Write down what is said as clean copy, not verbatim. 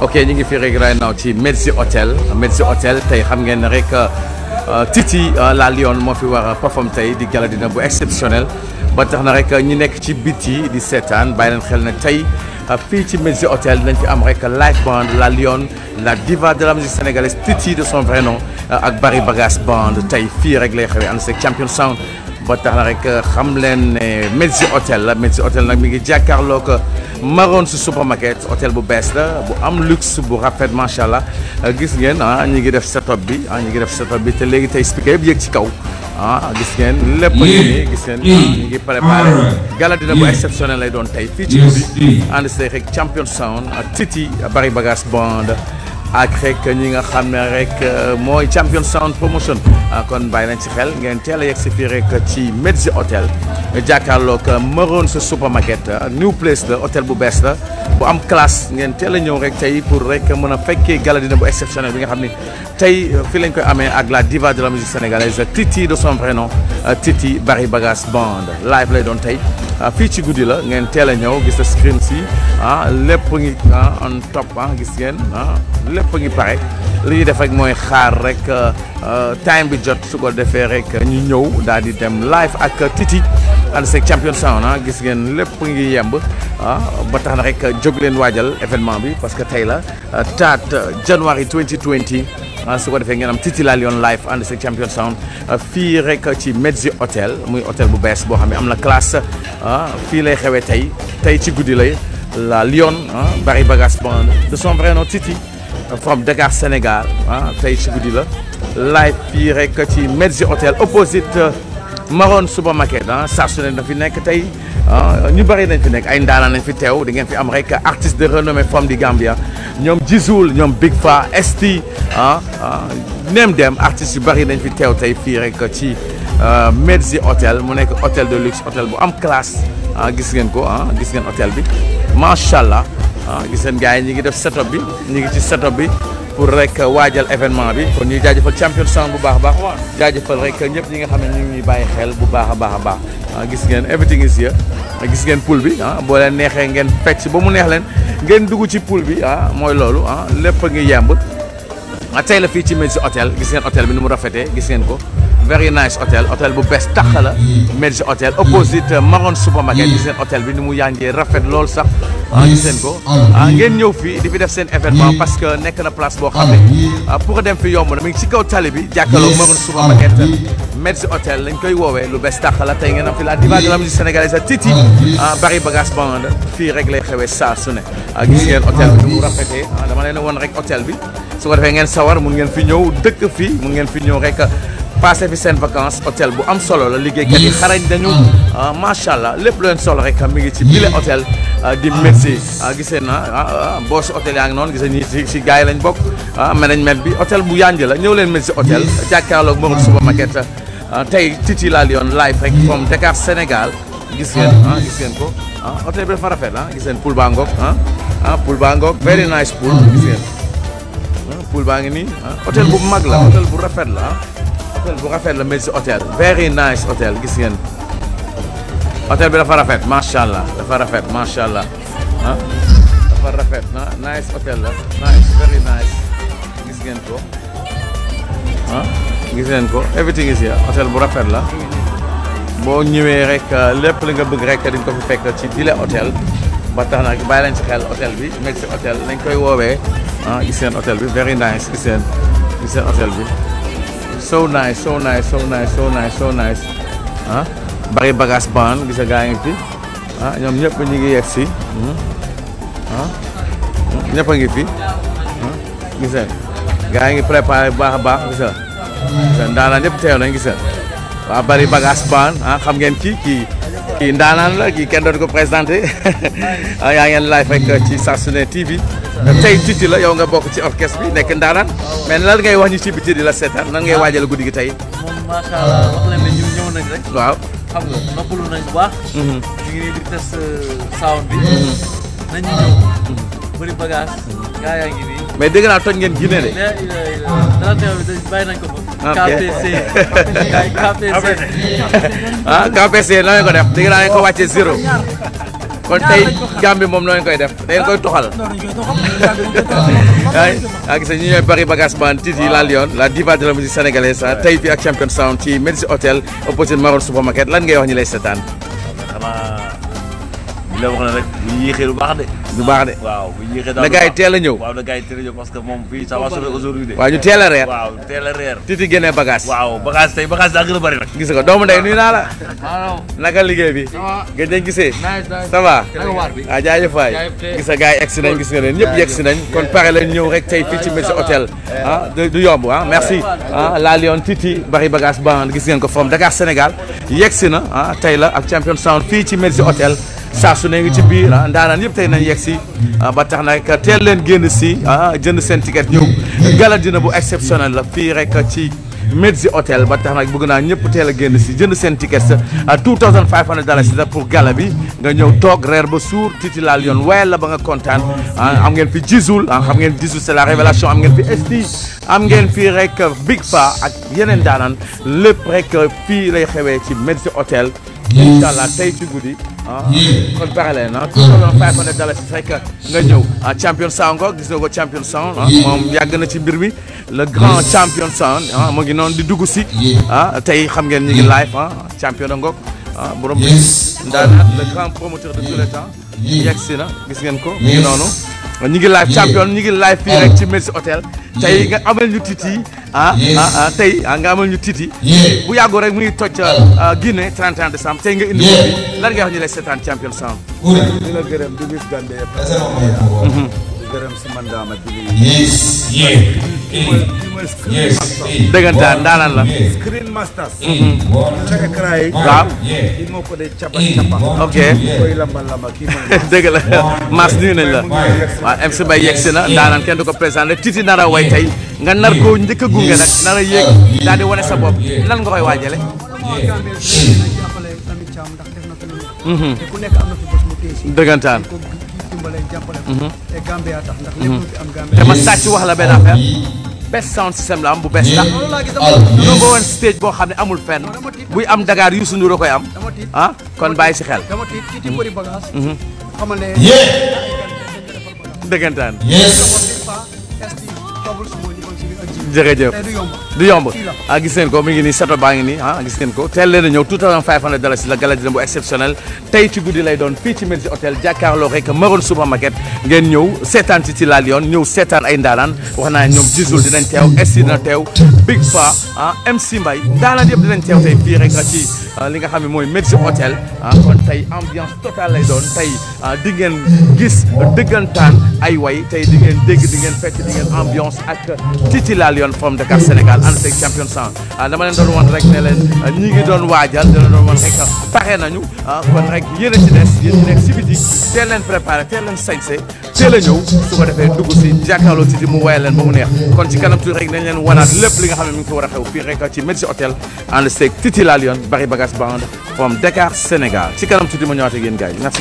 ok ñu ngi fi rek right now ci Medzi Hotel tey xam ngeen ne rek Titi la Lion moo fi war a perform tey di gala dina bu exceptionnel ba tax na rek ñi nekk ci biti di seetaan bàyyi leen xel ne tey fii ci Medzi Hotel dañ fi am rek live band la Lion la diva de la musique sénégalaise Titi de son vrai nom ak Barry Bagass band tey fii rek lay xewee ànd seeg Champion Sound ba tax na rek xam leen ne Medzi Hotel la Medzi Hotel nag mi ngi jàkkaarloo ko Maroon su supermarket hôtel bu bees la bu am luxe bu rafet macha allah gis ngeen ñi ngi def setup bi te léegi tey speaker yëpp yéeg ci kaw gis ngeen lépp nii gis ngeen ñi ngi préparé gala dina bu exceptionnel lay doon tey fii ci guddi ànd see rek Champion Sound ak Titi Barry Bagass band ak rek ñi nga xam ne rek mooy Champion Sound promotion kon bàyyi nañ ci xel ngeen teel a yegg si fii rek ci Medzi Hotel jàkkaarloog Maroon sa supermarket new place la hôtel bu bees la bu am classe ngeen teel a ñëw rek tey pour rek mën a fekkee gala dina bu exceptionnel bi nga xam ne tey fii lañ koy amee ak la diva de la musique sénégalaise Titi de son vrai nom Titi Barry Bagass band live lay doon tey fii ci guddi la ngeen teel a ñëw gis nga screen si lépp ngi on top gis ngeen lépp ngi pare li ñuy def rek mooy xaar rek time bi jot su ko defee rek ñu ñëw daal di dem live ak Titi ànd seeg Champion Sound gis ngeen lépp ngi yemb ba tax na rek jóg leen waajal événement bi parce que tey la 3 January 2020 su ko defee ngeen am Titi la Lion live ànd seeg Champion Sound fii rek ci Medzi Hotel muy hôtel bu bees boo xam ne am na classe fii lay xewee tey ci guddi lay la Lion Barry Bagass band de son vrai nom Titi from Dakar Sénégal tey ci guddi la live fii rek ci Medzi Hotel opposite Maroon supermarket saa su ne na fi nekk tey ñu bëri nañ fi nekk ay ndaanaan nañ fi teew di ngeen fi am rek artiste de renommée from di Gambia ñoom Jizoul ñoom Big Fa ST nem dem artistes yu bëri nañ fi teew tey fii rek ci Medzi Hotel mu nekk hôtel de luxe hôtel bu am classe gis ngeen ko gis ngeen hôtel bi macha allah gis ngeen gars yi ñi ngi def setup bi ñi ngi ci setup bi pour rek waajal événement bi kon ñuy jaajëfal Champion Sound bu baax a baax jaajëfal rek ñëpp ñi nga xam ne ñu ngi ñuy bàyyi xel bu baax a baax gis ngeen everything is here gis ngeen pool bi boo leen neexee ngeen fecc ba mu neex leen ngeen dugg ci pool bi mooy loolu lépp ngi yemb tey la fii ci Medzi Hotel gis ngeen hôtel bi ni mu rafetee gis ngeen ko very nice hôtel bu bees tax la Medzi Hotel opposite Maroon supermarket gis ngeen hôtel bi ni mu yànjee rafet lool sax gis ngeen ko ngeen ñëw fii di fi def seen événement parce que nekk na place boo xam ne pour dem fi yomb na mi ngi ci kaw tali bi jàkkaarloo Maroon supermarket Medzi Hotel lañ koy woowee lu bees tax la tey ngeen am fi la diva de la musique sénégalaise Titi Barry Bagass band fii rek lay xewee saa su ne gis ngeen hôtel bi ni mu rafetee dama leen woon rek hôtel bi su ko defee ngeen sawar mun ngeen fi ñëw dëkk fii mun ngeen fi ñëw rek passé fi seen vacances hôtel bu am solo la liggéeykat yi xarañ dañu macha allah lépp lu leen solo rek mi ngi ci bile hôtel di Medzi gisee na boo si hôtel yaa ngi noonu gisee ñi si gars yi lañ bokk management bi hôtel bu yanj la ñëw leen Medzi Hotel jàkkaarloog Maroon supermarket tey Titi la Lion live rek from Dakar Sénégal gis ngeen ko hôtel bi dafa rafet gis ngeen pool baa ngoog pool baa ngoog very nice pool gis ngeen pool baa ngi nii hôtel bu mag la hôtel bu rafet la hôtel bu rafet la Medzi Hotel very nice hôtel gis ngeen hôtel bi dafa rafet macha allah dafa rafet macha allah dafa rafet nice hôtel la nice very nice gis ngeen ko gis ngeen ko everything is here hôtel bu rafet la boo ñëwee rek lépp li nga bëgg rek di nga ko fi fekk ci bile hôtel ba tax na bàyyi leen ci xel hôtel bi Medzi Hotel lañ koy woowee gis ngeen hôtel bi very nice gis ngeen hôtel bi so nice Barry Bagass band gis nga gaa ngi fi ñoom ñëpp ñu ngi yegg si ñëpp a ngi fi gis nga gaa ngi préparé bu baax a baax gis nga ndaanaan ñëpp teew nañ gis nga waaw Barry Bagass band xam ngeen kii ndaanaan la kii kenn dootu ko présenté yaa ngeen live rek ci saa su ne TV tey Titi la yow nga bokk ci orchestre bi nekk ndaanaan mais lan ngay wax ñu ci biti di la seetaan nan ngay waajal guddi gi tey. moom macha allah wax leen ne ñu ñëw nañ rek. waaw xam nga noppalu nañ bu baax. ñu ngi nii di test sound bi. nañu ñëw. Barry Bagass. gaa yaa ngi nii. mais dégg naa toj ngeen Guinée de. dara teew bi bàyyi nañ ko fa. KPC. KPC. KPC nan la ko def dégg naa ne ko wàccee 0. kon tey Gambie moom noonu koy def da ngeen koy toxal. ah gis nga ñu ñooy Bari Bagaas Band Titi la Lion la diva de la musique sénégalaise tey fii ak Champion Sound ci Medici Hotel opposé Maroon Supermarket lan ngay wax ñu lay seetaan. la wax na rek bu yéexee du baax de. du baax de waaw bu yéexee daal na gars yi teel a ñëw. waaw na gars yi teel a ñëw parce que moom fii ça va sauver aujourd'hui de. waaw ñu teel a reer. waaw teel a reer. Titi génnee bagage. waaw bagage tey bagage daa gën a bëri nag. gis nga doomu ndey nuyu naa la. naka liggéey bi. gëj nañ gisee. ça va. ah jaajëf waay. gis nga gars yi egsi nañ gis nga leen ñëpp yegsi nañ kon pare leen ñëw rek tey fii ci Medici Hotel ah du yomb ah merci ah la Lion Titi Bari Bagaas Band gis ngeen ko from Dakar Sénégal yegsi na ah tey la ak Champion Sound fii ci Medici Hotel. saa su ne ngi ci biir ndaanaan yëpp tey nañ yegg si ba tax na rek teel leen génn si jënd seen ticket ñëw gala dina bu exceptionnel la fii rek ci Medici Hotel ba tax nag bëgg naa ñëpp teel a génn si jënd seen ticket sa $2500 la pour gala bi nga ñëw toog reer ba suur Titi la Lion wayal la ba nga kontaan am ngeen fi Jizoul xam ngeen Jizoul c'est la révélation am ngeen fi Esti am ngeen fii rek Big Fa ak yeneen daanaan lépp rek fii lay xewee ci Medici Hotel incha allah tey ci guddi kon pare leen $2500 rek nga ñëw Champion Sound ko gis nga ko Champion Sound moom yàgg na ci mbir mi le grand Champion Sound mu ngi noonu di dugg si tey xam ngeen ñu ngi live champion ngoog borom ndaanaan le grand promoteur de tous les temps yegg si na gis ngeen ko mi ngi noonu ñu ngi live champion ñu ngi live fii rek ci Medici Hotel tey nga amal ñu Titi tey nga amal ñu Titi bu yàggoo rek mu ngi toj Guinée 31 décembre tey nga indi ko fi lan ngay wax ñu lay seetaan Champion Sound. di la gërëm di wis Gambie di gërëm si mandaama dëggantaan daanaan la. Screen Masters. Naka karaay. waaw. kii moo ko dee capa capa. ok koy lamba lamba kii mooy. dëgg la Mass nuyu nañ la waaw MC Mbaye yegg si na daanaan kenn du ko présenté Titi nar a way tey nga nar koo njëkk a gunge nag nar a yéeg daal di wane sa bopp lan nga koy waajale. dëggantaan. te ma sàcc wax la benn affaire best sound system la am bu bees la number one stage boo xam ne amul fenn buy am Dakar Youssou Ndour a koy am kon bàyyi si xel. dëggantaan. jërëjëf du yomb gis ngeen ko mi ngi nii sato baa ngi nii gis ngeen ko teel leen a ñëw $2500 la gala dina bu exceptionnel tey ci guddi lay doon fii ci Medici Hotel jàkkaarloo rek Maroon Supermarket ngeen ñëw seetaan Titi la Lion ñëw seetaan ay ndaanaan wax naa ñoom Jizoul dinañ teew Esti dina teew Big Fa MC Mbaye ndaanaan yëpp dinañ teew tey fii rek ci li nga xam ne mooy Medici Hotel kon tey ambiance totale lay doon tey di ngeen gis dëggantaan ay way tey di ngeen dégg di ngeen fecc di ngeen ambiance ak Titi la Lion from Dakar Sénégal ànd ak Champion Sound dama leen doon wan rek ne leen ñi ngi doon waajal dina doon wan rek pare nañu kon rek yéen a ci des yéen ñi nekk si biti teel leen préparé teel leen sañse teel a ñëw su ko defee dugg si jàkkaarloo Titi mu wayal leen ba mu neex kon ci kanam tuuti rek nañ leen wanaat lépp li nga xam ne mi ngi ko war a xew fii rek ci Medici Hotel ànd ak Titi la Lion Bari Bagaas Band from Dakar Sénégal ci kanam tuuti ma ñëwaat ak yéen gars yi merci.